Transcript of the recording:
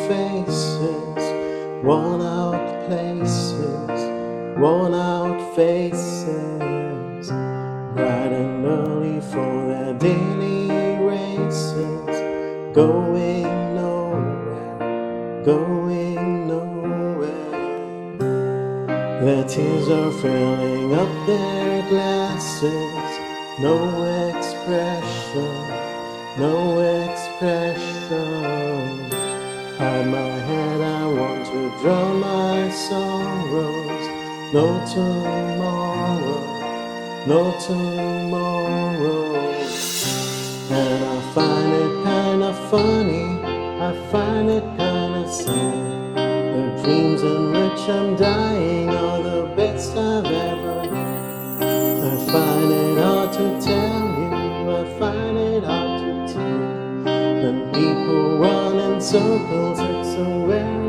faces, worn out places, worn out faces, bright and early for their daily races, going nowhere, going nowhere. Their tears are filling up their glasses, no expression, no expression. Hide my head, I want to drown my sorrows. No tomorrow, no tomorrow. And I find it kinda funny, I find it kinda sad. The dreams in which I'm dying are the best I've ever had. I find it hard to tell you, I find it hard to tell. And people run in circles, it's so rare.